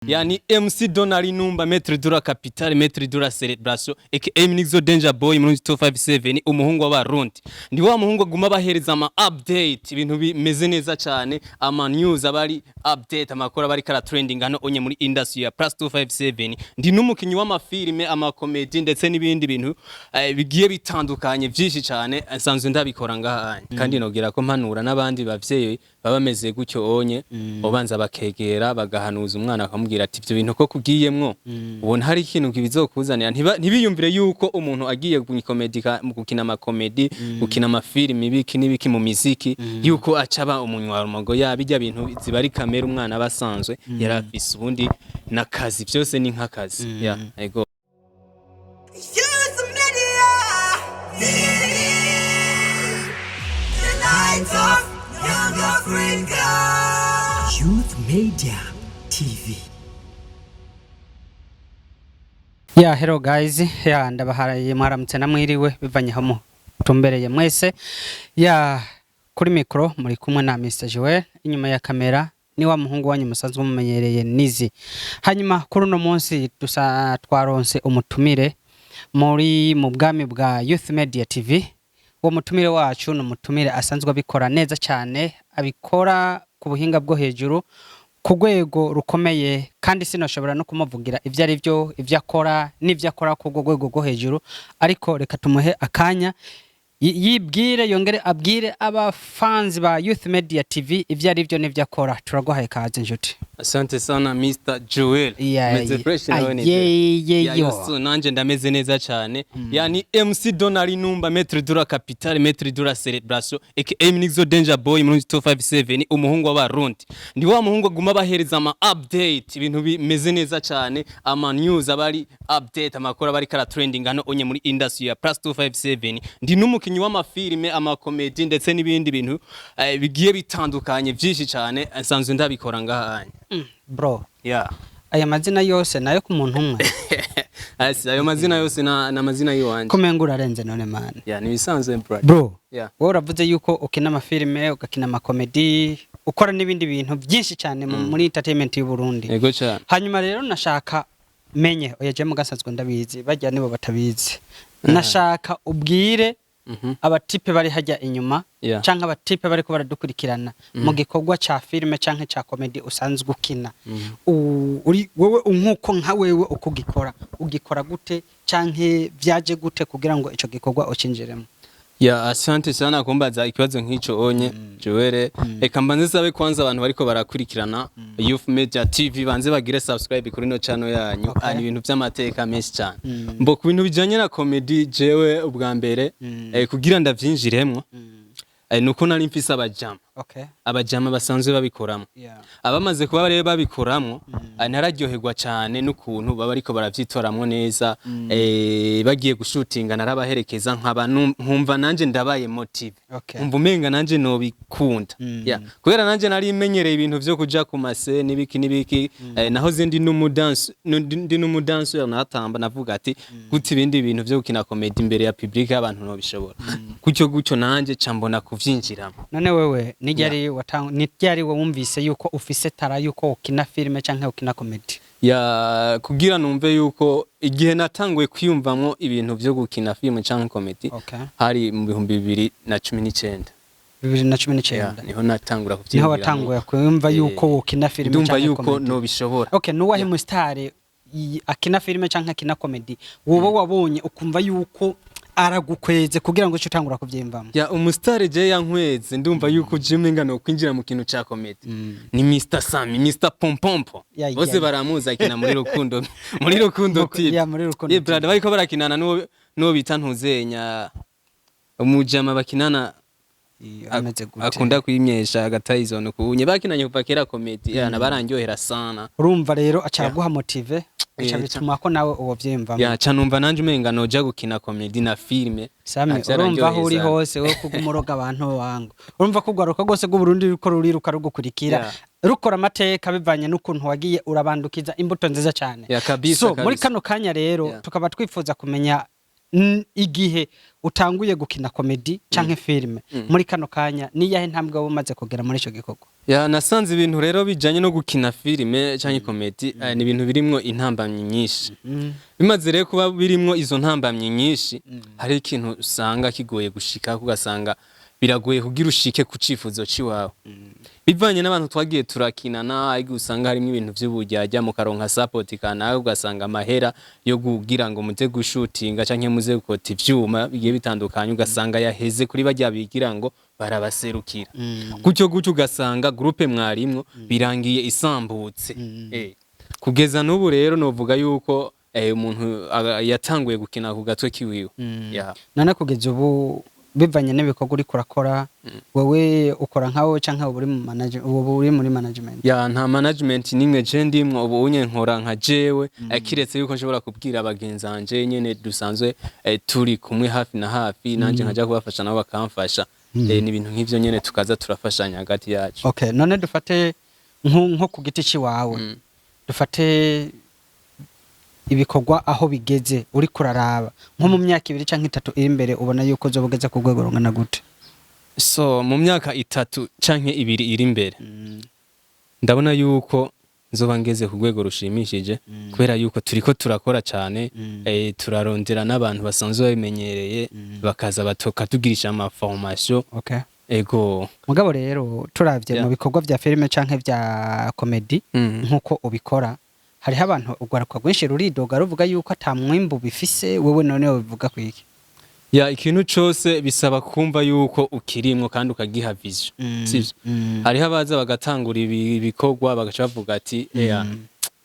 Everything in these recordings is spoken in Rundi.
Yani MC Donari Numba Maître de la Capitale Maître de la Celebration aka Minizo Danger Boy muri 257 umuhungu w'abarundi ndi wa muhungu guma bahereza ama update ibintu bimeze neza cyane ama news abari update amakora bari kara trending hano onye muri industry ya plus 257 ndi numukinyi w'amafilme ama comedy ndetse n'ibindi bintu bigiye bitandukanye byinshi cyane nsanzwe ndabikora ngaha kandi nogira ko mpanura n'abandi bavyeyi babameze gutyo onye obanza bakegera bagahanuza umwana akamubwira ati ibyo bintu ko kugiyemwo ubona hari ikintu kibizokuzanira ntibiyumvire yuko umuntu agiye gukina ama comedy gukina amafilme ibiki n'ibiki mu muziki yuko acaba umunywa rumago yabijya bintu zibari kamera umwana basanzwe yarafise ubundi nakazi byose ni nkakazi ego Youth Media TV. Hello guys. Ndabaharaye mwaramutse namwiriwe bivanye hamo tumbereye mwese. Kuri mikro muri kumwe na Mr. Vyiwe, inyuma ya kamera ni wa muhungu wanyu musanzwe mumenyereye Nizi. Hanyuma kuri no munsi twaronse umutumire mu bwami bwa Youth Media TV. Uwo mutumire wacu no mutumire asanzwe abikora neza cyane, abikora ku buhinga bwo hejuru ku rwego rukomeye, kandi sinoshobora no kumuvugira ivyo ari byo ivyo akora n'ivyo akora ku rwego rwo hejuru, ariko reka tumuhe akanya yibwire yongere abwire aba fans ba Youth Media TV ivyo ari byo n'ivyo akora. Turaguhaye kaze njuti. Asante sana Mr. Joel. Meze fresh none. Yo. Nanje ndameze neza cyane. Yani MC Donari Numba Maître de la Capitale Maître de la Celebration aka Minizo Danger Boy muri 257 umuhungu w'abarundi. Ndi wa muhungu guma bahereza ama update ibintu bimeze neza cyane ama news abari update amakora bari kara trending hano onye muri industry ya plus 257 ndi numukinyi w'amafilme ama comedy ndetse n'ibindi bintu bigiye bitandukanye byinshi cyane nsanzwe ndabikora ngaha. Bro, aya mazina yose nayo ku muntu umwe. Ayo mazina yose na mazina yiwanje. Komengura arenze none man. Nibisanzwe bro. Wowe uravuze yuko ukina amafilme, ugakina ama comedy, ukora n'ibindi bintu byinshi cyane muri entertainment y'u Burundi. Yego cyane. Hanyuma rero nashaka menye oyaje mugasanzwe ndabizi bajya nibo batabizi. Nashaka ubwire abatipe bari hajya inyuma canke abatipe bari ko baradukurikirana mu gikorwa ca filme canke ca comedy usanzwe ukina. Uri wewe unkuko nka wewe ugikora gute canke vyaje gute kugira ngo ico gikorwa ucinjiremo? Asante sana kumbaza ikibazo nk'ico onye Joel. Eka mbanze sabe kwanza abantu bariko barakurikirana Youth Media TV banze bagire subscribe kuri no channel yanyu. Ari ibintu by'amateka menshi cyane. Mbo ku bintu bijanye na comedy jewe ubwa mbere kugira ndavyinjiremwo nuko nari mfise abajama. Abajama basanzwe babikoramo. Abamaze kuba bare babikoramo nararyoherwa cyane n'ukuntu baba ariko baravyitoramwo neza, bagiye gushutinga narabaherekeza nkumva nanje ndabaye motive. Umva umenga nanje no bikunda. Kubera nanje nari imenyereye ibintu byo kuja ku mase nibiki naho zindi n'umudancer natamba navuga ati guti ibindi bintu byo gukina comedy imbere ya public y'abantu no bishobora. Kucyo nanje cambona kuvyinjiramo. None wewe nijyari wumvise yuko ufise tara yuko ukina filme canke ukina comedy? Kugira numve yuko igihe natanguye kwiyumvamwo ibintu byo gukina filme canke comedy hari mu 2019. 2019 niho natangura kuvyinjira. Niho watanguye kwumva yuko ukina filme canke comedy? Ndumva yuko no bishobora. Nuwahe mustare akina filme canke akina comedy wowe wabonye ukumva yuko aragukweze kugira ngo cyutangura kuvyimvamo? Umustare je yankweze ndumva yuko Jimmy ngano kwinjira mu kintu ca comedy ni Mr. Sami, Mr. Pompompo. Bose baramuza akina muri rukundo muri rukundo tip. Muri rukundo. Brother bariko barakinana no bita ntuzenya umujama bakinana ameze gute akunda kwimyesha agatayizone kunye bakinanye kuva kera comedy nabarangyohera sana. Urumva rero acaraguha motive acha bituma ko nawe uwo vyimvamo. Canumva nanje umenga noja gukina comedy na filme. Sami urumva aho uri hose wo kugumuroga abantu wangu. Urumva kugwaruka gose go Burundi ruko ruriruka rugukurikira rukora amateka bivanye n'ukuntu wagiye urabandukiza imbuto nziza cyane. So muri kano kanya rero tukaba twifuza kumenya igihe utanguye gukina comedy canke filme muri kano kanya ni yahe ntambwe umaze kugera muri ico gikorwa? Ya nasanze ibintu rero bijanye no gukina filime canke comedy ni ibintu birimwo intambamyi nyinshi. Bimaze rero kuba birimwo izo ntambamyi nyinshi hari ikintu usanga kigoye gushika kugasanga biragoye kugira ushike ku cifuzo ciwawe. Bivanye n'abantu twagiye turakinana ariko usanga harimo ibintu vy'uburyarya mu karonka support kana ugasanga amahera yo kugira ngo muze gushutinga canke muze gukota ivyuma bigiye bitandukanye ugasanga yaheze kuri barya bigira ngo barabaserukira. Gutyo ugasanga groupe mwarimwo birangiye isambutse. Kugeza n'ubu rero novuga yuko umuntu yatanguye gukina ku gatwe kiwiwe. None kugeza ubu bivanye n'ibikorwa uri kurakora wewe ukora nkawo canke ubu uri muri management? Ya nta management nimwe je ndimwo ubu unye nkora nka jewe kiretse yuko nshobora kubwira abagenzi banje nyene dusanzwe turi kumwe hafi na hafi nanje nkaja kubafasha nabo bakamfasha. Ni ibintu nk'ivyo nyene tukaza turafashanya hagati yacu. Okay, none dufate nko ku giti ciwawe dufate ibikorwa aho bigeze uri kuraraba nko mu myaka 2 canke 3 iri imbere ubona yuko zobugeze ku rwego rungana gute? So mu myaka 3 canke 2 iri imbere ndabona yuko nzoba ngeze ku rwego rushimishije kubera yuko turiko turakora cyane turarondera n'abantu basanzwe babimenyereye bakaza batoka tugirisha ama formation. Okay. Ego mugabo rero turavye mu bikorwa vya filime canke vya comedy nkuko ubikora hariho abantu ugwaruka rwinshi ruridoga ruvuga yuko ata mwimbu bifise wewe none ubivuga kwiki? Ya ikintu cyose bisaba kumva yuko ukirimwo kandi ukagiha vision. Sivyo? Hariho abaza bagatangura ibikorwa bagaca bavuga ati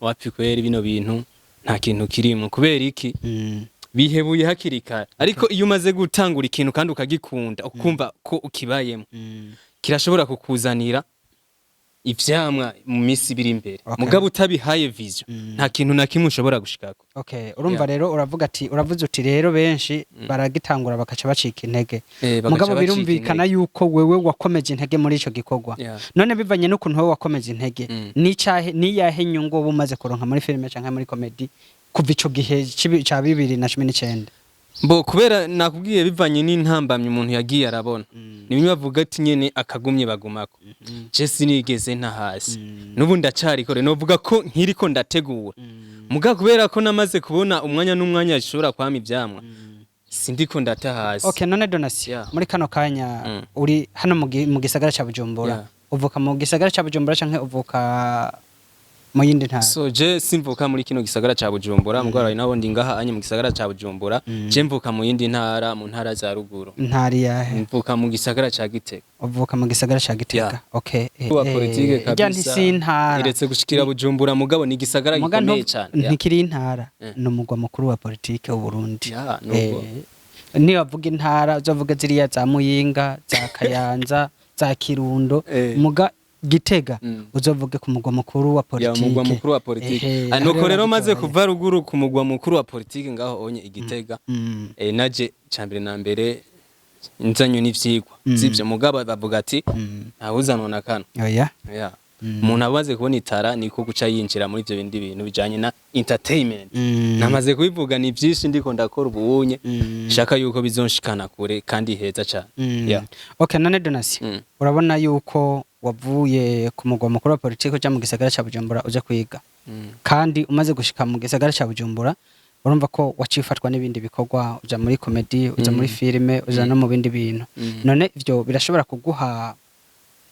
wapi kweri bino bintu nta kintu kirimwo kubera iki? Bihebuye hakirikara. Ariko iyo umaze gutangura ikintu kandi ukagikunda ukumva ko ukibayemo kirashobora kukuzanira ivyamwa mu misi biri imbere. Mugabo utabihaye vision nta kintu na kimwe ushobora gushikako. Okay, urumva rero uravuga ati uravuze uti rero benshi baragitangura bakaca bacika intege. Mugabo birumvikana yuko wewe wakomeje intege muri ico gikorwa. None bivanye n'ukuntu wewe wakomeje intege ni yahe nyungu bumaze kuronka muri filime canke muri comedy kuva ico gihe ca 2019? Mbo kubera nakubwiye bivanye n'intambamye umuntu yagiye arabona. Nimwe bavuga ati nyene akagumye bagumako. Je sinigeze nta hasi. Nubu ndacari kore novuga ko nkiriko ndategura. Muga kubera ko namaze kubona umwanya n'umwanya ashobora kwama ivyamwa. Sindiko ndata hasi. Okay, none Donatien muri kano kanya uri hano mu gisagara ca Bujumbura. Uvuka mu gisagara ca Bujumbura canke uvuka mu yindi ntara? So je simvuka muri kino gisagara ca Bujumbura mugwara nabo ndi ngaha anye mu gisagara ca Bujumbura je mvuka mu yindi ntara mu ntara za ruguru. Ntari yahe? Mvuka mu gisagara ca Gitega. Uvuka mu gisagara ca Gitega? Okay. Wa politike kabisa. Iretse gushikira Bujumbura mugabo ni gisagara gikomeye cyane. Ntikiri intara no mugwa mukuru wa politike w'u Burundi. Nuko ni bavuga intara uzavuga ziriya za Muyinga za Kayanza za Kirundo muga Gitega uzovuge ku mugwa mukuru wa politike. Ya mugwa mukuru wa politike. Nuko rero maze kuva ruguru ku mugwa mukuru wa politike ngaho onye Igitega. Naje cambere na mbere nzanyo n'ivyigwa. Sivyo mugabo bavuga ati ntawuzanona kana. Oya. Ya. Umuntu abaze kubona itara niko guca yinjira muri ivyo bindi bintu bijanye na entertainment. Namaze kubivuga ni byinshi ndiko ndakora ubunye shaka yuko bizonshikana kure kandi heza cyane. Okay, none Donatien urabona yuko wavuye ku mugwa mukuru wa politike uja mu gisagara ca Bujumbura uja kwiga. Kandi umaze gushika mu gisagara ca Bujumbura urumva ko wacifatwa n'ibindi bikorwa uja muri comedy uja muri filime uja no mu bindi bintu. None ivyo birashobora kuguha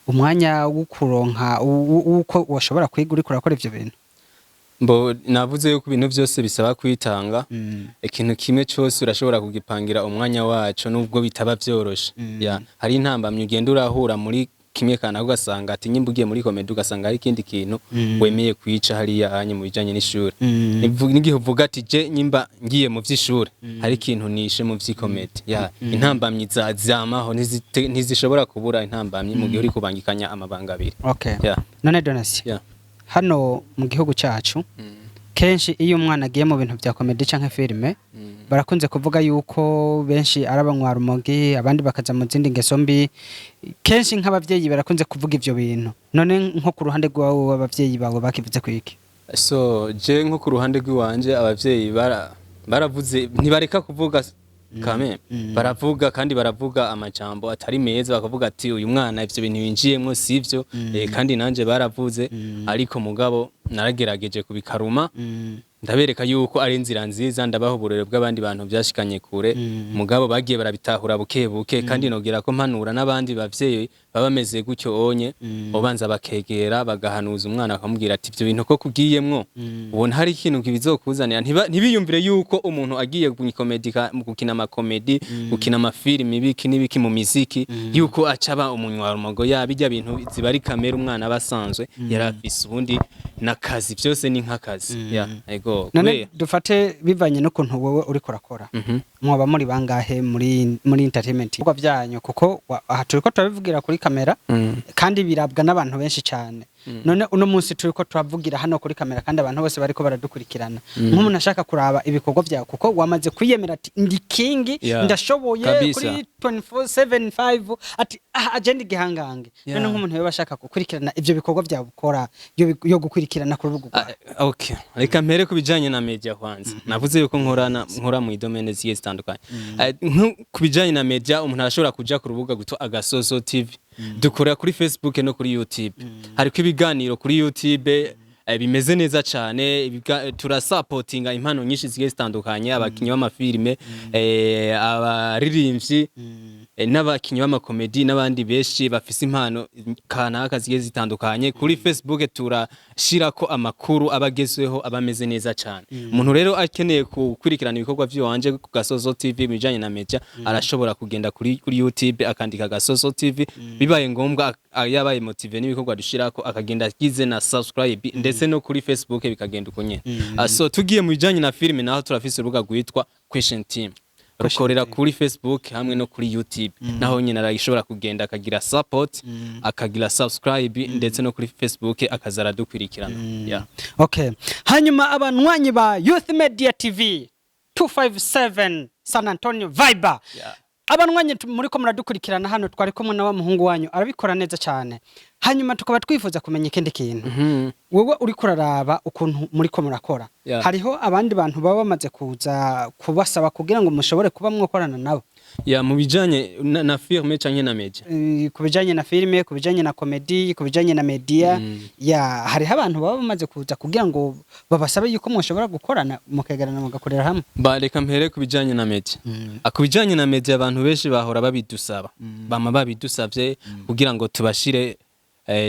umwanya wo kuronka uko washobora kwiga uri kurakora ivyo bintu? Mbo navuze yuko ibintu byose bisaba kwitanga. Ikintu kimwe cyose urashobora kugipangira umwanya wacu nubwo bitaba byoroshe. Hari intambamye ugenda urahura muri kimwe kana ugasanga ati nyimbugiye muri comedy ugasanga hari ikindi kintu wemeye kwica hariya anye mu bijanye n'ishuri. Nigihe uvuga ati je nyimba ngiye mu vy'ishuri hari ikintu nishe mu vy'icomedy. Intambamye zamaho ntizishobora kubura intambamye mu gihe uri kubangikanya amabanga abiri. Okay. None Donatien hano mu gihugu cyacu kenshi iyo umwana agiye mu bintu bya comedy canke filime barakunze kuvuga yuko benshi arabanywa rumogi abandi bakaza mu zindi ngeso mbi kenshi nk'abavyeyi barakunze kuvuga ivyo bintu. None nko ku ruhande rwawe abavyeyi bawe bakivuze kwiki? So je nko ku ruhande rw'iwanje abavyeyi baravuze ntibareka kuvuga kame baravuga kandi baravuga amajambo atari meza bakavuga ati uyu mwana ivyo bintu binjiyemwo sivyo kandi nanje baravuze ariko mugabo naragerageje kubikaruma ndabereka yuko ari inzira nziza ndabaho uburere bw'abandi bantu byashikanye kure mugabo bagiye barabitahura buke buke kandi nogera ko mpanura n'abandi bavyeyi baba bameze gutyo onye ubanza bakegera bagahanuza umwana akamubwira ati ivyo bintu ko kugiyemwo ubona hari ikintu kibizokuzanira ntibiyumvire yuko umuntu agiye mu gukina amakomedi gukina amafilimi ibiki n'ibiki mu miziki yuko acaba umunywa rumogo yabijya bintu ziba ari kamera umwana basanzwe yarafise ubundi nakazi byose ni nk'akazi ego none dufate bivanye n'ukuntu wowe uri kurakora mwoba muri bangahe muri entertainment kuko byanyu kuko aha turiko turabivugira kuri kamera kandi birabwa n'abantu benshi cyane none uno munsi turiko turavugira hano kuri kamera kandi abantu bose bariko baradukurikirana nk'umuntu ashaka kuraba ibikorwa byawe kuko wamaze kwiyemera ati ndi king ndashoboye kuri 24/7 ati agenda igihangange none nk'umuntu we bashaka gukurikirana ivyo bikorwa byawe ukora yo gukurikirana ku rubuga okay reka mpere kubijanye na media kwanza navuze yuko nkora mu domaine ziye zitandukanye kubijanye na media umuntu arashobora kuja ku rubuga guto Agasoso TV dukorera kuri Facebook no kuri YouTube hariko ibiganiro kuri YouTube bimeze neza cyane turasupportinga impano nyinshi zigiye zitandukanye abakinyi b'amafilme abaririmbyi n'abakinyi b'amakomedi n'abandi benshi bafise impano kanaka zigiye zitandukanye kuri Facebook turashirako amakuru abagezweho abameze neza cyane umuntu rero akeneye gukurikirana ibikorwa by'wanje ku Gasoso TV bijanye na media arashobora kugenda kuri YouTube akandika Gasoso TV bibaye ngombwa yabaye motive n'ibikorwa dushirako akagenda agize na subscribe ndetse no kuri Facebook bikagenda uko nyene so tugiye mu bijanye na filime naho turafise urubuga rwitwa Question Team rukorera kuri Facebook hamwe no kuri YouTube naho nyine arashobora kugenda akagira support akagira subscribe ndetse no kuri Facebook akazara dukwirikirana okay hanyuma abanwanyi ba Youth Media TV 257 San Antonio Viber abanwanyi muri ko muradukurikirana hano twari kumwe na wa muhungu wanyu arabikora neza cyane hanyuma tukaba twifuza kumenya ikindi kintu wowe uri kuraraba ukuntu muri ko murakora hariho abandi bantu baba bamaze kuza kubasaba kugira ngo mushobore kuba mwokorana nabo mu bijanye na filme canke na media kubijanye na filme kubijanye na comedy kubijanye na media hariho abantu baba bamaze kuza kugira ngo babasabe yuko mushobora gukorana mukegerana mugakorera hamwe bareka mpere kubijanye na media akubijanye na media abantu benshi bahora babidusaba bama babidusavye kugira ngo tubashire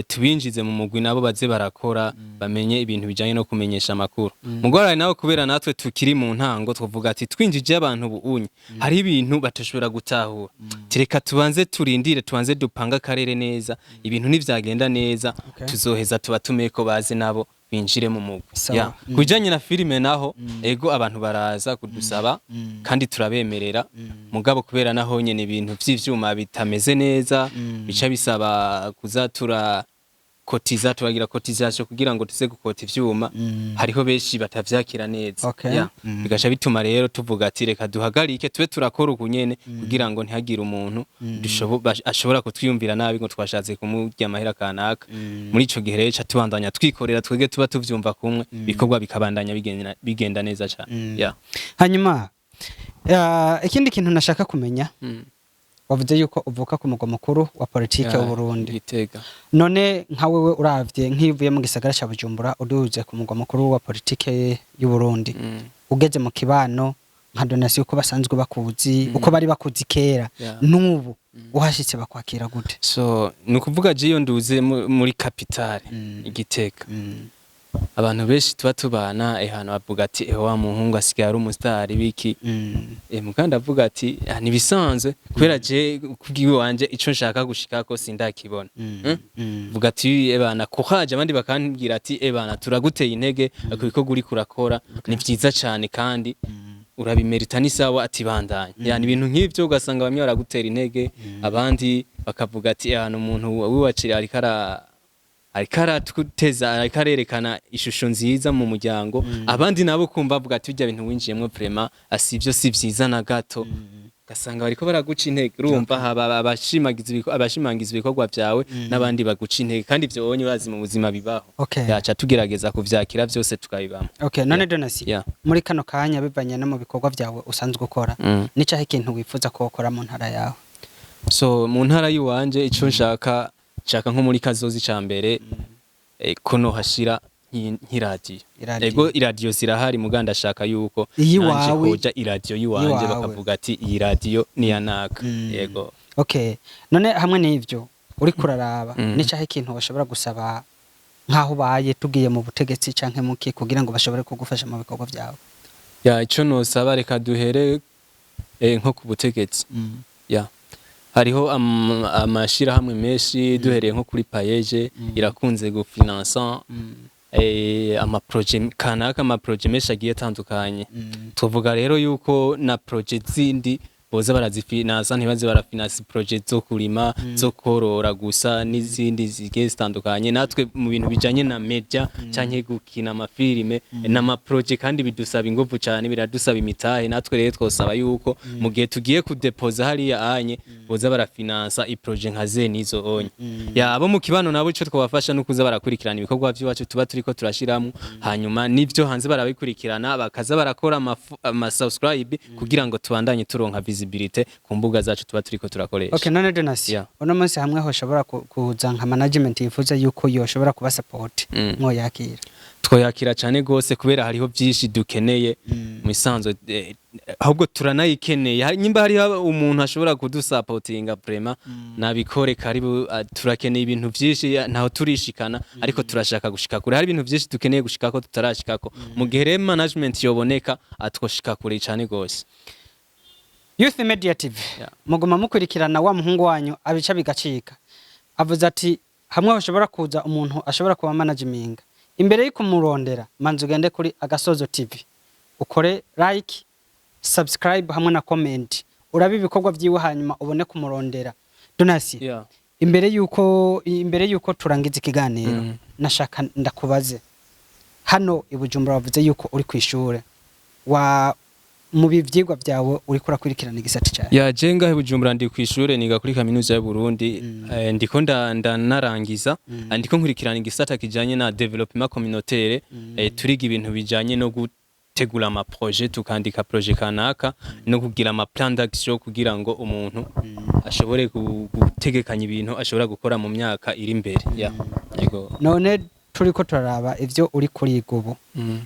tubinjize mu mugwi nabo baze barakora bamenye ibintu bijanye no kumenyesha amakuru mugora nawe kubera natwe tukiri mu ntango twavuga ati twinjije abantu buunye hari ibintu batashobora gutahura tireka tubanze turindire tubanze dupanga karere neza ibintu nivyagenda neza tuzoheza tubatumeko baze nabo binjire mu mugwi kujanye na filime naho ego abantu baraza kudusaba kandi turabemerera mugabo kubera naho nyene ibintu vy'ivyuma bitameze neza bica bisaba kuzatura kotiza turagira cotisation kugira ngo tuze gukota ivyuma hariho benshi batavyakira neza bigasha bituma rero tuvuga ati reka duhagarike tube turakora ukunyene kugira ngo ntihagire umuntu ashobora kutwiyumvira nabi ngo twashatse kumurya amahera kanaka muri ico gihe rero tubandanya twikorera twege tuba tuvyumva kumwe bikorwa bikabandanya bigenda neza cyane hanyuma ikindi kintu nashaka kumenya wavuze yuko uvuka ku mugwa mukuru wa politike u Burundi none nka wewe uravye nk'ivuye mu gisagara ca Bujumbura uduze ku mugwa mukuru wa politike y'u Burundi ugeze mu kibano nka donation uko basanzwe bakuzi uko bari bakuzi kera n'ubu uhashitse bakwakira gute so nukuvuga je iyo nduze muri capitale Igitega abantu benshi tuba tubana hano bavuga ati wa muhungu asigaye ari umustar biki mukanda avuga ati nibisanzwe kubera je kubwiwe wanje ico nshaka gushikako sindakibona vuga ati bana kuhaje abandi bakambwira ati bana turaguteye intege akubiko guri kurakora ni vyiza cyane kandi urabimerita ni sawa ati bandanye yani ibintu nk'ivyo ugasanga bamwe baragutera intege abandi bakavuga ati hano umuntu wiwacira arikara tukuteza arikarerekana ishusho nziza mu muryango abandi nabo kumva avuga ati bijya bintu winjiyemwe vraiment asivyo si vyiza na gato gasanga bariko baraguca intege urumva haba abashimangiza ibikorwa byawe n'abandi baguca intege kandi ivyo onye urazi mu buzima bibaho yaca tugerageza kuvyakira vyose tukabibamo. None Donasi muri kano kanya bivanye no mu bikorwa byawe usanzwe ukora nicahe ikintu wifuza ko ukora mu ntara yawe? So mu ntara yiwanje ico nshaka nko muri kazozi cambere kono hashira nk'iradiyo. Ego iradiyo zirahari muganda ashaka yuko nanje hoja iradiyo yiwanje bakavuga ati iyi radiyo ni yanaka. Yego. None hamwe n'ivyo uri kuraraba nicahe ikintu bashobora gusaba nkaho baye tugiye mu butegetsi canke muki kugira ngo bashobore kugufasha mu bikorwa byawe? Ico nosaba reka duhere nko ku butegetsi. Hariho amashira hamwe menshi duhereye nko kuri payeje irakunze gufinansa ama projet kanaka ama projet menshi agiye atandukanye. Tuvuga rero yuko na projet zindi boza barazifinansa ntibaze barafinansa projet zo kurima zo korora gusa n'izindi zigiye zitandukanye natwe mu bintu bijanye na media canke gukina amafilime n'ama projet kandi bidusaba ingufu cyane biradusaba imitahe natwe rero twosaba yuko mu gihe tugiye kudepoza hariya anye boza barafinansa i projet nka zenizo onye abo mu kibano nabo ico twabafasha no kuza barakurikirana ibikorwa by'iwacu tuba turiko turashiramo hanyuma nivyo hanze barabikurikirana bakaza barakora ama subscribe kugira ngo tubandanye turonka visibility ku mbuga zacu tuba turiko turakoresha. None Donasi uno munsi hamwe ho shobora kuza nka management yifuza yuko yoshobora kuba support mwo yakira? Twoyakira cyane gose kubera hariho byinshi dukeneye mu isanzwe ahubwo turanayikeneye nyimba hari umuntu ashobora kudusupportinga prema nabikore karibu turakeneye ibintu byinshi ntaho turishikana ariko turashaka gushika kure hari ibintu byinshi dukeneye gushikako tutarashikako mu gihe management yoboneka atwoshika kure cyane gose. Youth Media TV mugoma mukurikirana wa muhungu wanyu abica bigacika avuze ati hamwe hoshobora kuza umuntu ashobora kuba management imbere y'ukumurondera manzi ugende kuri Agasozo TV ukore like subscribe hamwe na comment urabe ibikorwa byiwe hanyuma ubone kumurondera. Donasi imbere yuko turangiza ikiganiro nashaka ndakubaze hano i Bujumbura bavuze yuko uri kwishure wa mu bivyigwa byawe uri kurakurikirana igisata cyawe? Jenga he Bujumbura ndi kwishure niga kuri kaminuza y'u Burundi ndiko ndanarangiza ndiko nkurikirana igisata kijanye na development communautaire turiga ibintu bijanye no gutegura ama projet tukandika projet kanaka no kugira ama plan d'action kugira ngo umuntu ashobore gutegekanya ibintu ashobora gukora mu myaka iri imbere. Yego. None turiko turaraba ivyo uri kuriga ubu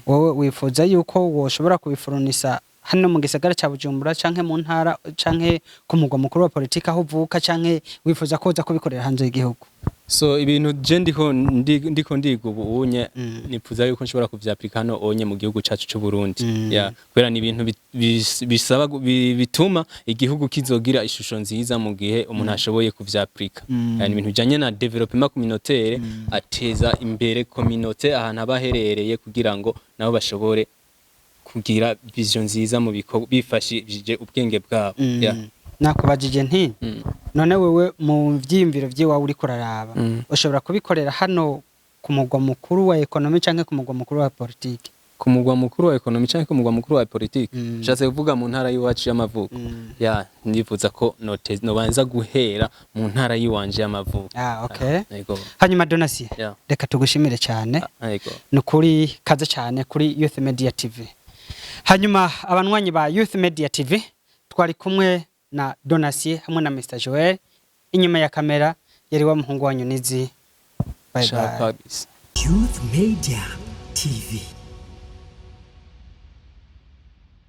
wowe wifuza yuko woshobora kubifurunisa hano mu gisagara cya Bujumbura canke mu ntara canke ku mugwa mukuru wa politika aho uvuka canke wifuza koza kubikorera hanze y'igihugu? So ibintu je ndiko ndiga ubu unye nifuza yuko nshobora kuvyaplika hano onye mu gihugu cacu cy'u Burundi. Kubera ni ibintu bisaba bituma igihugu kizogira ishusho nziza mu gihe umuntu ashoboye kuvyaplika. Yani ibintu bijanye na development communautaire ateza imbere communauté ahantu abaherereye kugira ngo nabo bashobore kugira vision nziza mu bikorwa bifashije ubwenge bwabo. Nakubajije nti none wewe mu vyimviro vyiwawe uri kuraraba ushobora kubikorera hano ku mugwa mukuru wa economy canke ku mugwa mukuru wa politiki? Ku mugwa mukuru wa economy canke ku mugwa mukuru wa politiki nshatse kuvuga mu ntara yiwacu y'amavuko. Ndifuza ko nobanza guhera mu ntara yiwanje y'amavuko. Hanyuma Donasi reka tugushimire cyane nukuri kaze cyane kuri Youth Media TV. Hanyuma abanwanyi ba Youth Media TV twari kumwe na Donasi hamwe na Mr. Joel inyuma ya kamera yari wa muhungu wanyu Nizi. Bye bye. Youth Media TV.